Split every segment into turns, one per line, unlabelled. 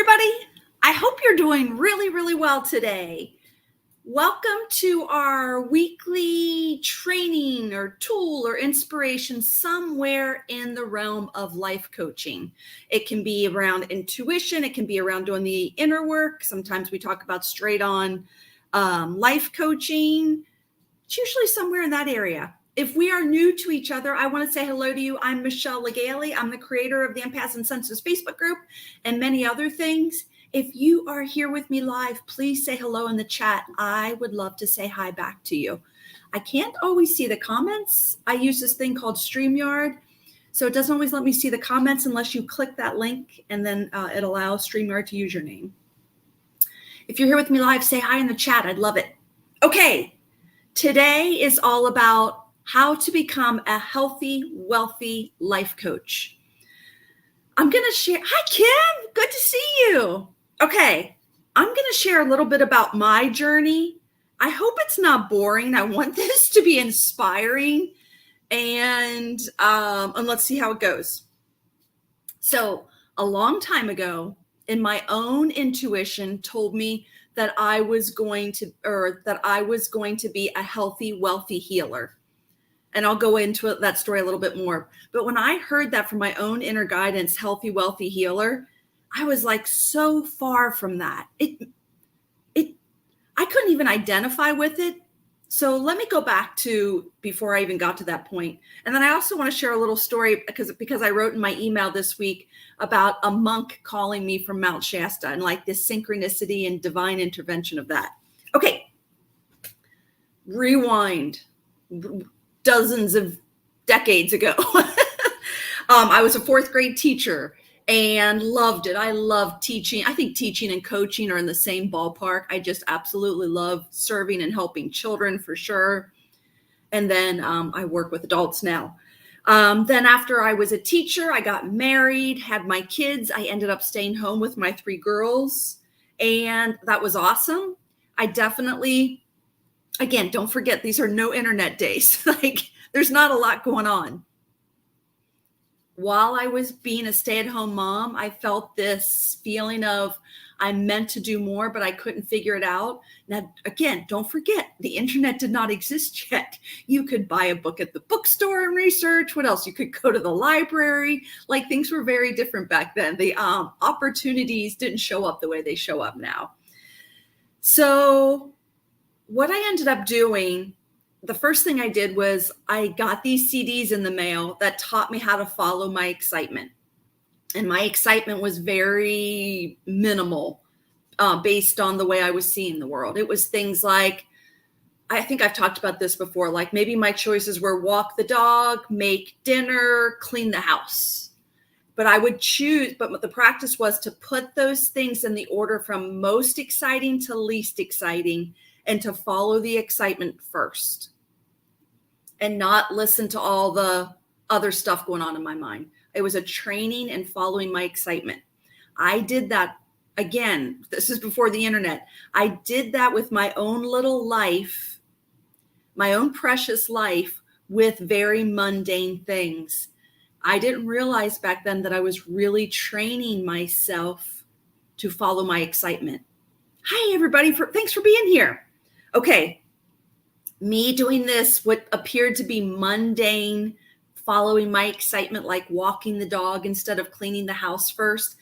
everybody. I hope you're doing really, really well today. Welcome to our weekly training or tool or inspiration somewhere in the realm of life coaching. It can be around intuition. It can be around doing the inner work. Sometimes we talk about straight on life coaching. It's usually somewhere in that area. If we are new to each other, I want to say hello to you. I'm Michelle Legaly. I'm the creator of the Empaths and Senses Facebook group and many other things. If you are here with me live, please say hello in the chat. I would love to say hi back to you. I can't always see the comments. I use this thing called StreamYard, so it doesn't always let me see the comments unless you click that link, and then it allows StreamYard to use your name. If you're here with me live, say hi in the chat. I'd love it. Okay, today is all about how to become a healthy, wealthy life coach. I'm going to share. Hi, Kim. Good to see you. Okay. I'm going to share a little bit about my journey. I hope it's not boring. I want this to be inspiring, and let's see how it goes. So a long time ago, in my own intuition told me that I was going to be a healthy, wealthy healer. And I'll go into that story a little bit more. But when I heard that from my own inner guidance, healthy, wealthy healer, I was like so far from that. I couldn't even identify with it. So let me go back to before I even got to that point. And then I also want to share a little story because I wrote in my email this week about a monk calling me from Mount Shasta and like this synchronicity and divine intervention of that. Okay. Rewind. Dozens of decades ago. I was a fourth grade teacher and loved it. I love teaching. I think teaching and coaching are in the same ballpark. I just absolutely love serving and helping children for sure. And then I work with adults now. Then after I was a teacher, I got married, had my kids. I ended up staying home with my 3 girls, and that was awesome. I definitely, again, don't forget, these are no internet days. Like, there's not a lot going on. While I was being a stay-at-home mom, I felt this feeling of I'm meant to do more, but I couldn't figure it out. Now, again, don't forget, the internet did not exist yet. You could buy a book at the bookstore and research. What else? You could go to the library. Like, things were very different back then. The opportunities didn't show up the way they show up now. So what I ended up doing, the first thing I did was I got these CDs in the mail that taught me how to follow my excitement. And my excitement was very minimal based on the way I was seeing the world. It was things like, I think I've talked about this before, like maybe my choices were walk the dog, make dinner, clean the house. But I would choose, but the practice was to put those things in the order from most exciting to least exciting, and to follow the excitement first and not listen to all the other stuff going on in my mind. It was a training and following my excitement. I did that, again, this is before the internet. I did that with my own little life, my own precious life, with very mundane things. I didn't realize back then that I was really training myself to follow my excitement. Hi, everybody. Thanks for being here. Okay, me doing this, what appeared to be mundane, following my excitement, like walking the dog instead of cleaning the house first,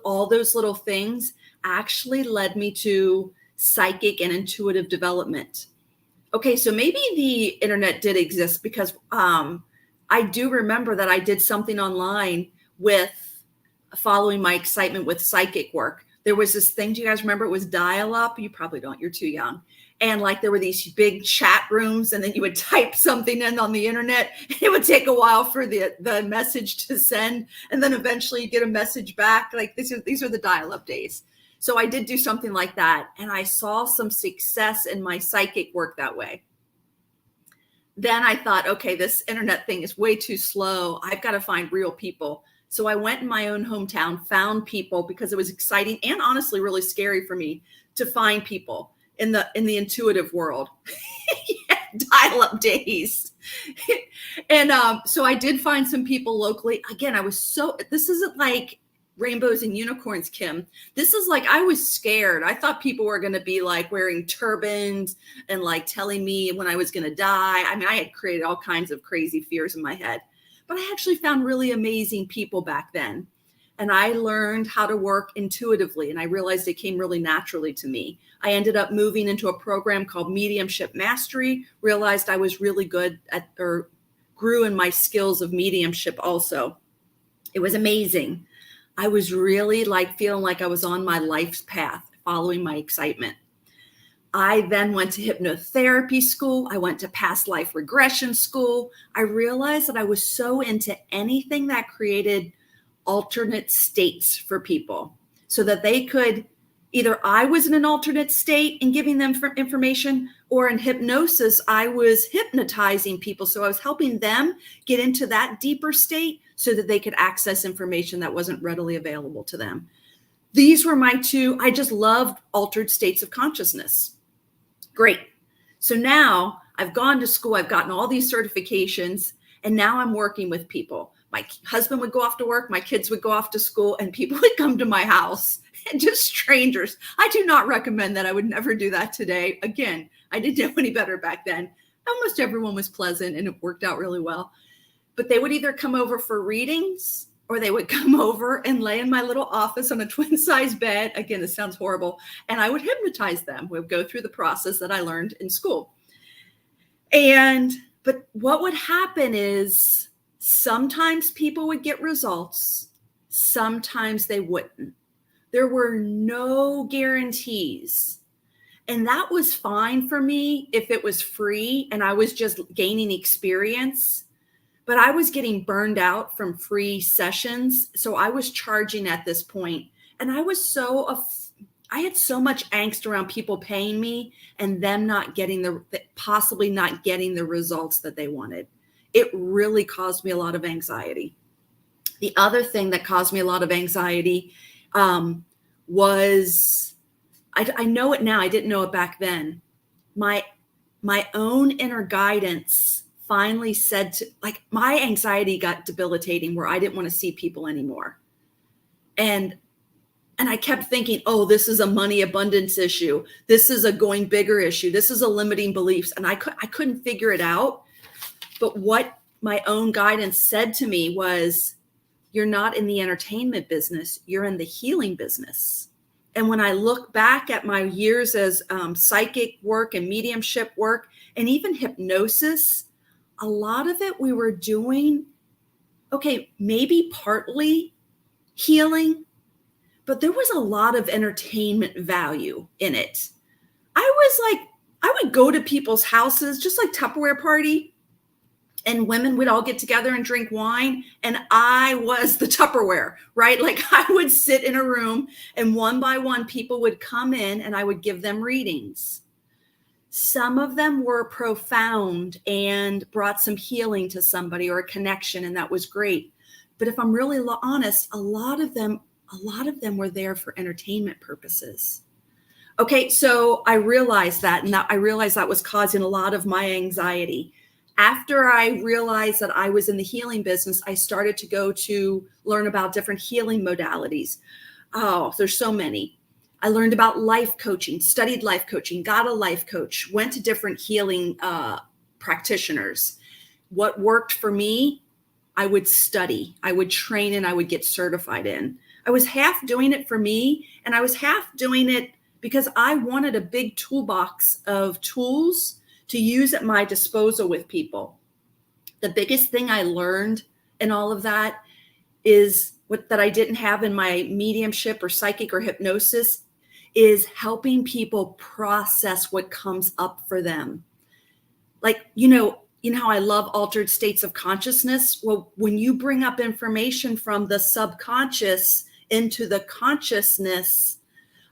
all those little things actually led me to psychic and intuitive development. Okay, so maybe the internet did exist because I do remember that I did something online with following my excitement with psychic work. There was this thing, do you guys remember? It was dial-up. You probably don't, you're too young. And like there were these big chat rooms, and then you would type something in on the internet. It would take a while for the message to send, and then eventually you get a message back. Like these are the dial-up days. So I did do something like that, and I saw some success in my psychic work that way. Then I thought, okay, this internet thing is way too slow. I've got to find real people. So I went in my own hometown, found people, because it was exciting and honestly really scary for me to find people in the intuitive world. Yeah, dial-up days. And so I did find some people locally. Again, this isn't like rainbows and unicorns, Kim. This is like, I was scared. I thought people were going to be like wearing turbans and like telling me when I was going to die. I mean, I had created all kinds of crazy fears in my head, but I actually found really amazing people back then. And I learned how to work intuitively, and I realized it came really naturally to me. I ended up moving into a program called Mediumship Mastery, realized I was really good at, or grew in my skills of mediumship also. It was amazing. I was really like feeling like I was on my life's path, following my excitement. I then went to hypnotherapy school. I went to past life regression school. I realized that I was so into anything that created alternate states for people so that they could either, I was in an alternate state and giving them information, or in hypnosis, I was hypnotizing people. So I was helping them get into that deeper state so that they could access information that wasn't readily available to them. These were my two. I just loved altered states of consciousness. Great. So now I've gone to school, I've gotten all these certifications, and now I'm working with people. My husband would go off to work, my kids would go off to school, and people would come to my house, and just strangers. I do not recommend that. I would never do that today. Again, I didn't know any better back then. Almost everyone was pleasant and it worked out really well. But they would either come over for readings, or they would come over and lay in my little office on a twin-size bed. Again, this sounds horrible. And I would hypnotize them. We would go through the process that I learned in school. But what would happen is sometimes people would get results, sometimes they wouldn't. There were no guarantees. And that was fine for me if it was free and I was just gaining experience. But I was getting burned out from free sessions. So I was charging at this point. And I was I had so much angst around people paying me and them not getting possibly not getting the results that they wanted. It really caused me a lot of anxiety. The other thing that caused me a lot of anxiety was, I know it now, I didn't know it back then. My own inner guidance finally said to, like, my anxiety got debilitating where I didn't want to see people anymore. And I kept thinking, oh, this is a money abundance issue. This is a going bigger issue. This is a limiting beliefs. And I couldn't figure it out. But what my own guidance said to me was, you're not in the entertainment business, you're in the healing business. And when I look back at my years as psychic work and mediumship work, and even hypnosis, a lot of it we were doing, okay, maybe partly healing, but there was a lot of entertainment value in it. I would go to people's houses, just like Tupperware party, and women would all get together and drink wine. And I was the Tupperware, right? Like I would sit in a room and one by one people would come in and I would give them readings. Some of them were profound and brought some healing to somebody or a connection, and that was great. But if I'm really honest, a lot of them were there for entertainment purposes. Okay, so I realized that, and I realized that was causing a lot of my anxiety. After I realized that I was in the healing business, I started to go to learn about different healing modalities. Oh, there's so many. I learned about life coaching, studied life coaching, got a life coach, went to different healing practitioners. What worked for me, I would study, I would train, and I would get certified in. I was half doing it for me, and I was half doing it because I wanted a big toolbox of tools to use at my disposal with people. The biggest thing I learned in all of that is that I didn't have in my mediumship or psychic or hypnosis is helping people process what comes up for them. Like, you know how I love altered states of consciousness? Well, when you bring up information from the subconscious into the consciousness,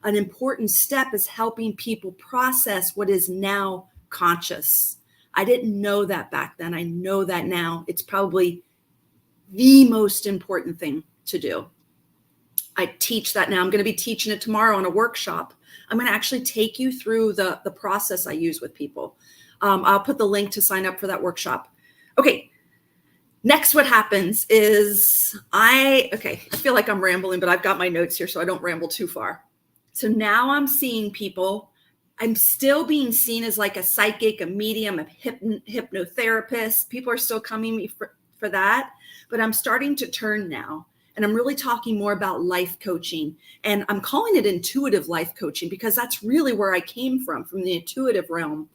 an important step is helping people process what is now conscious. I didn't know that back then. I know that now. It's probably the most important thing to do. I teach that now. I'm going to be teaching it tomorrow in a workshop. I'm going to actually take you through the process I use with people. I'll put the link to sign up for that workshop. Okay. Next, what happens is I feel like I'm rambling, but I've got my notes here so I don't ramble too far. So now I'm seeing people. I'm still being seen as like a psychic, a medium, a hypnotherapist. People are still coming to me for that, but I'm starting to turn now. And I'm really talking more about life coaching. And I'm calling it intuitive life coaching because that's really where I came from the intuitive realm.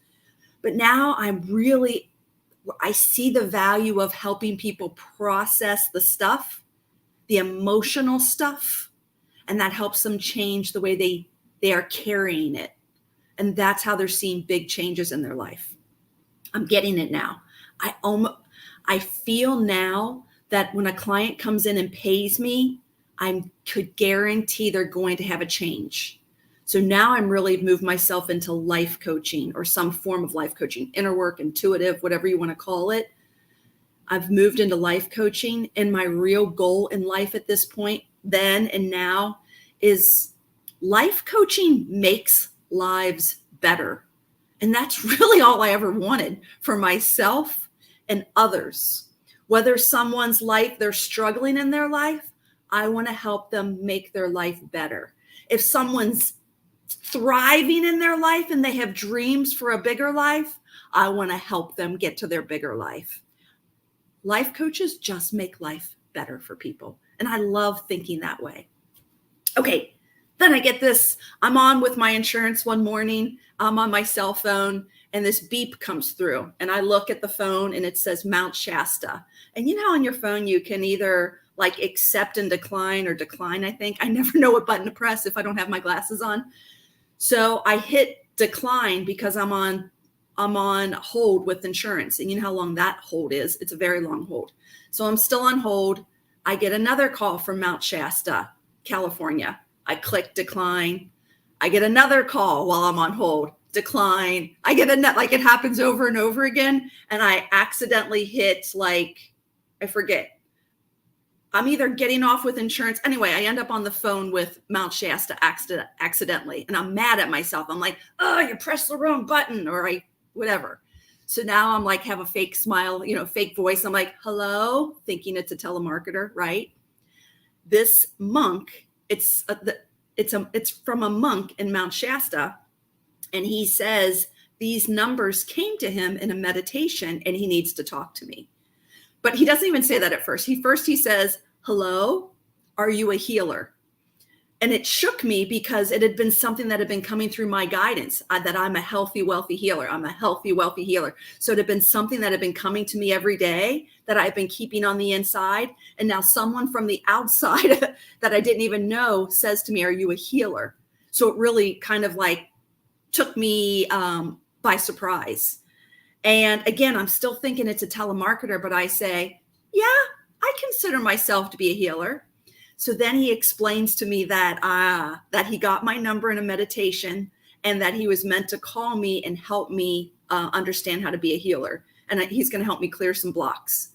But now I see the value of helping people process the stuff, the emotional stuff, and that helps them change the way they are carrying it. And that's how they're seeing big changes in their life. I'm getting it now. I feel now that when a client comes in and pays me, I could guarantee they're going to have a change. So now I'm really moved myself into life coaching or some form of life coaching, inner work, intuitive, whatever you want to call it. I've moved into life coaching, and my real goal in life at this point, then and now, is life coaching makes lives better. And that's really all I ever wanted for myself and others. Whether someone's life, they're struggling in their life, I want to help them make their life better. If someone's thriving in their life and they have dreams for a bigger life, I want to help them get to their bigger life. Life coaches just make life better for people. And I love thinking that way. Okay, then I get this. I'm on with my insurance one morning. I'm on my cell phone and this beep comes through. And I look at the phone and it says Mount Shasta. And you know how on your phone you can either like accept and decline or decline, I think. I never know what button to press if I don't have my glasses on. So I hit decline because I'm on hold with insurance. And you know how long that hold is. It's a very long hold. So I'm still on hold. I get another call from Mount Shasta, California. I click decline. I get another call while I'm on hold, decline. I get like it happens over and over again. And I accidentally hit I forget. I'm either getting off with insurance. Anyway, I end up on the phone with Mount Shasta accidentally. And I'm mad at myself. I'm like, oh, you pressed the wrong button or whatever. So now I'm like, have a fake smile, fake voice. I'm like, hello, thinking it's a telemarketer, right? This monk, it's from a monk in Mount Shasta. And he says these numbers came to him in a meditation and he needs to talk to me. But he doesn't even say that at first. He says, hello, are you a healer? And it shook me because it had been something that had been coming through my guidance, that I'm a healthy, wealthy healer. I'm a healthy, wealthy healer. So it had been something that had been coming to me every day that I've been keeping on the inside. And now someone from the outside that I didn't even know says to me, are you a healer? So it really kind of like took me by surprise. And again, I'm still thinking it's a telemarketer, but I say, yeah, I consider myself to be a healer. So then he explains to me that he got my number in a meditation and that he was meant to call me and help me understand how to be a healer. And he's going to help me clear some blocks.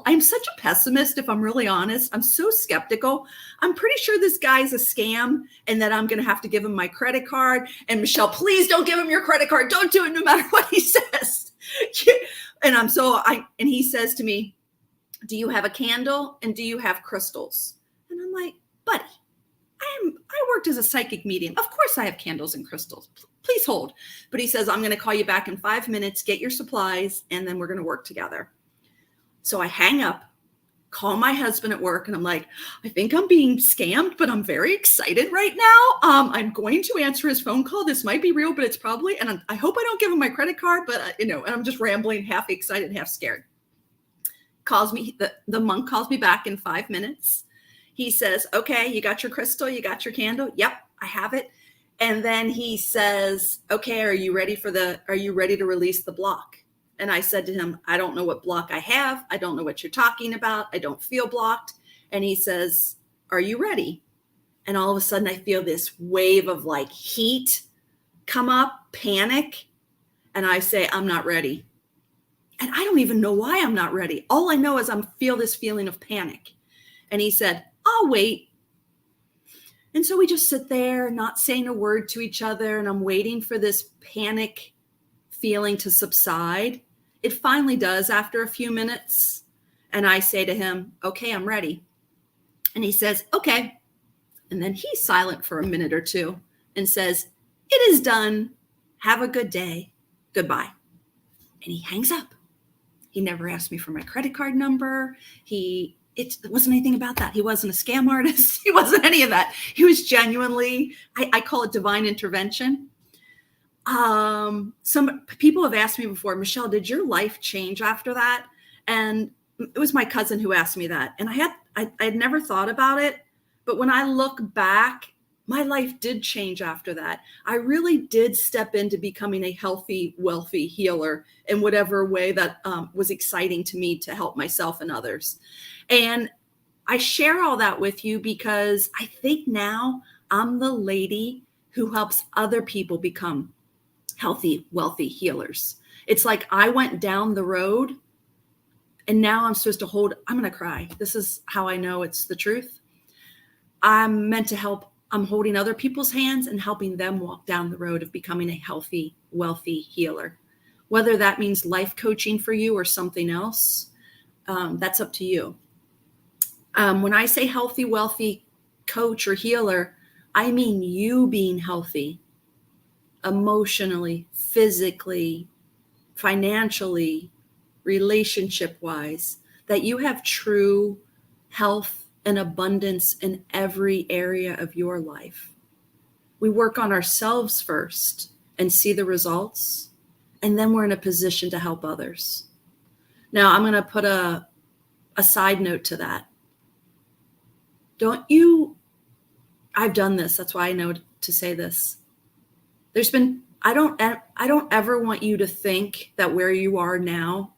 I'm such a pessimist, if I'm really honest. I'm so skeptical. I'm pretty sure this guy's a scam and that I'm going to have to give him my credit card. And Michelle, please don't give him your credit card. Don't do it no matter what he says. And he says to me, do you have a candle and do you have crystals? And I'm like, buddy, I worked as a psychic medium. Of course I have candles and crystals. Please hold. But he says, I'm going to call you back in 5 minutes, get your supplies, and then we're going to work together. So I hang up, call my husband at work, and I'm like, I think I'm being scammed, but I'm very excited right now. I'm going to answer his phone call. This might be real, but it's probably, and I hope I don't give him my credit card, but and I'm just rambling, half excited, half scared. Calls me, the monk calls me back in 5 minutes. He says, okay, you got your crystal, you got your candle? Yep, I have it. And then he says, okay, are you ready to release the block? And I said to him, I don't know what block I have. I don't know what you're talking about. I don't feel blocked. And he says, are you ready? And all of a sudden I feel this wave of like heat come up, panic. And I say, I'm not ready. And I don't even know why I'm not ready. All I know is I feel this feeling of panic. And he said, I'll wait. And so we just sit there, not saying a word to each other. And I'm waiting for this panic feeling to subside. it finally does after a few minutes. And I say to him, okay, I'm ready. And he says, okay. And then he's silent for a minute or two and says, it is done. Have a good day. Goodbye. And he hangs up. He never asked me for my credit card number. It wasn't anything about that. He wasn't a scam artist. He wasn't any of that. He was genuinely, I call it divine intervention. Some people have asked me before, Michelle, did your life change after that? And it was my cousin who asked me that. And I had never thought about it. But when I look back, my life did change after that. I really did step into becoming a healthy, wealthy healer in whatever way that was exciting to me to help myself and others. And I share all that with you because I think now I'm the lady who helps other people become healthy, wealthy healers. It's like I went down the road and now I'm supposed to I'm going to cry. This is how I know it's the truth. I'm meant to help. I'm holding other people's hands and helping them walk down the road of becoming a healthy, wealthy healer. Whether that means life coaching for you or something else, that's up to you. When I say healthy, wealthy coach or healer, I mean you being healthy emotionally, physically, financially, relationship-wise, that you have true health and abundance in every area of your life. We work on ourselves first and see the results, and then we're in a position to help others. Now, I'm going to put a side note to that. I've done this. That's why I know to say this. I don't ever want you to think that where you are now,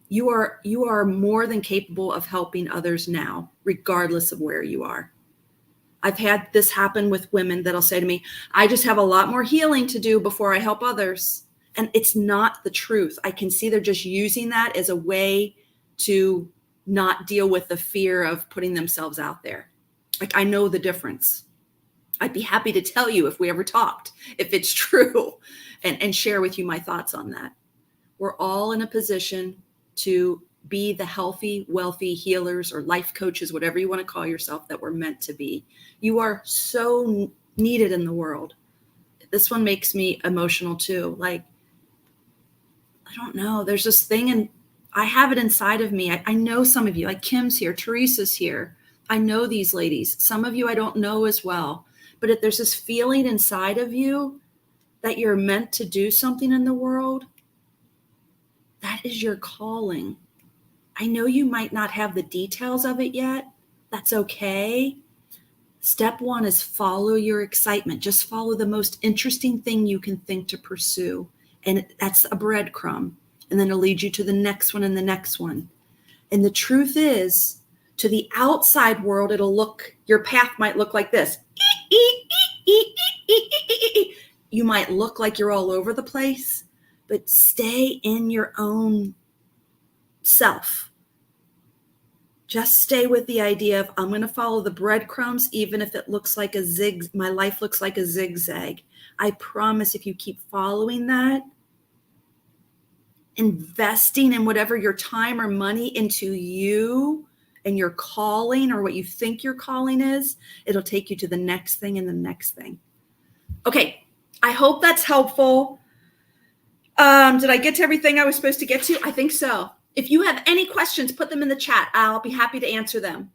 you are more than capable of helping others now, regardless of where you are. I've had this happen with women that'll say to me, I just have a lot more healing to do before I help others. And it's not the truth. I can see they're just using that as a way to not deal with the fear of putting themselves out there. Like, I know the difference. I'd be happy to tell you if we ever talked, if it's true, and share with you my thoughts on that. We're all in a position to be the healthy, wealthy healers or life coaches, whatever you want to call yourself, that we're meant to be. You are so needed in the world. This one makes me emotional too. Like, I don't know. There's this thing, and I have it inside of me. I know some of you, like Kim's here, Teresa's here. I know these ladies. Some of you I don't know as well. But if there's this feeling inside of you that you're meant to do something in the world, that is your calling. I know you might not have the details of it yet. That's okay. Step one is follow your excitement. Just follow the most interesting thing you can think to pursue. And that's a breadcrumb. And then it'll lead you to the next one and the next one. And the truth is, to the outside world, your path might look like this. You might look like you're all over the place, but stay in your own self. Just stay with the idea of, I'm going to follow the breadcrumbs, even if it looks like my life looks like a zigzag. I promise if you keep following that, investing in whatever your time or money into you and your calling, or what you think your calling is, it'll take you to the next thing and the next thing. Okay. I hope that's helpful. Did I get to everything I was supposed to get to? I think so. If you have any questions, put them in the chat. I'll be happy to answer them.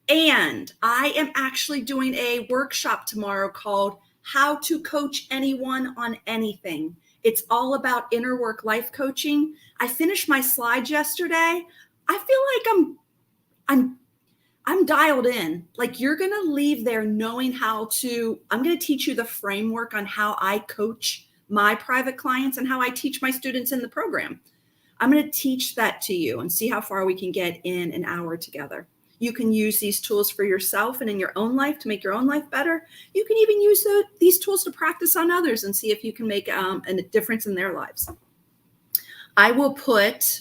And I am actually doing a workshop tomorrow called How to Coach Anyone on Anything. It's all about inner work life coaching. I finished my slides yesterday. I feel like I'm dialed in. Like, you're going to leave there knowing I'm going to teach you the framework on how I coach my private clients and how I teach my students in the program. I'm going to teach that to you and see how far we can get in an hour together. You can use these tools for yourself and in your own life to make your own life better. You can even use these tools to practice on others and see if you can make a difference in their lives. I will put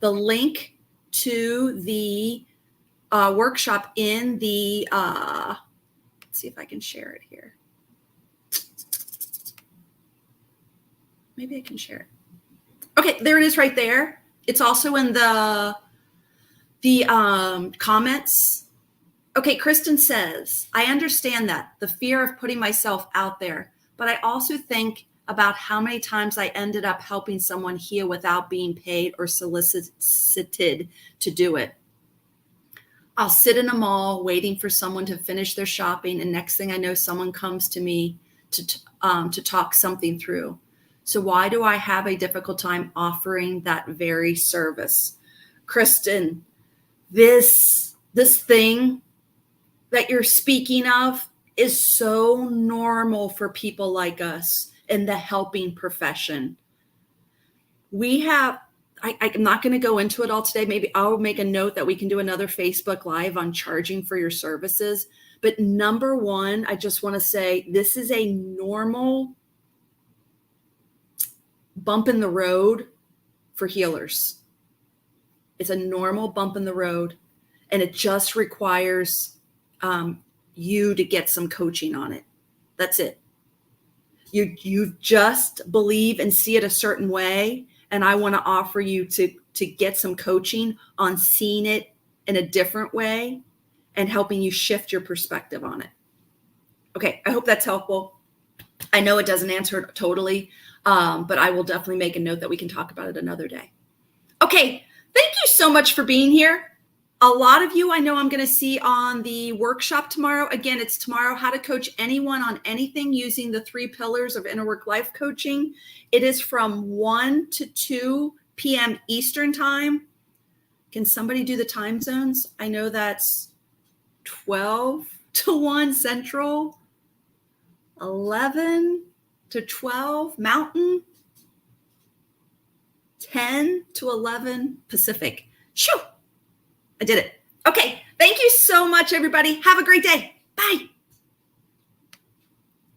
the link to the workshop in the, let's see if I can share it here. Maybe I can share it. Okay, there it is right there. It's also in the comments. Okay, Kristen says, I understand that, the fear of putting myself out there, but I also think about how many times I ended up helping someone heal without being paid or solicited to do it. I'll sit in a mall waiting for someone to finish their shopping, and next thing I know, someone comes to me to talk something through. So why do I have a difficult time offering that very service? Kristen, this thing that you're speaking of is so normal for people like us in the helping profession. We have, I'm not going to go into it all today. Maybe I'll make a note that we can do another Facebook Live on charging for your services. But number one, I just want to say this is a normal bump in the road for healers. It's a normal bump in the road, and it just requires you to get some coaching on it. That's it. You just believe and see it a certain way, and I want to offer you to get some coaching on seeing it in a different way and helping you shift your perspective on it. Okay, I hope that's helpful. I know it doesn't answer it totally, but I will definitely make a note that we can talk about it another day. Okay, thank you so much for being here. A lot of you I know I'm going to see on the workshop tomorrow. Again, it's tomorrow, how to coach anyone on anything using the 3 pillars of inner work life coaching. It is from 1 to 2 p.m. Eastern time. Can somebody do the time zones? I know that's 12 to 1 Central, 11 to 12 Mountain, 10 to 11 Pacific. Shoo! I did it. Okay. Thank you so much, everybody. Have a great day. Bye.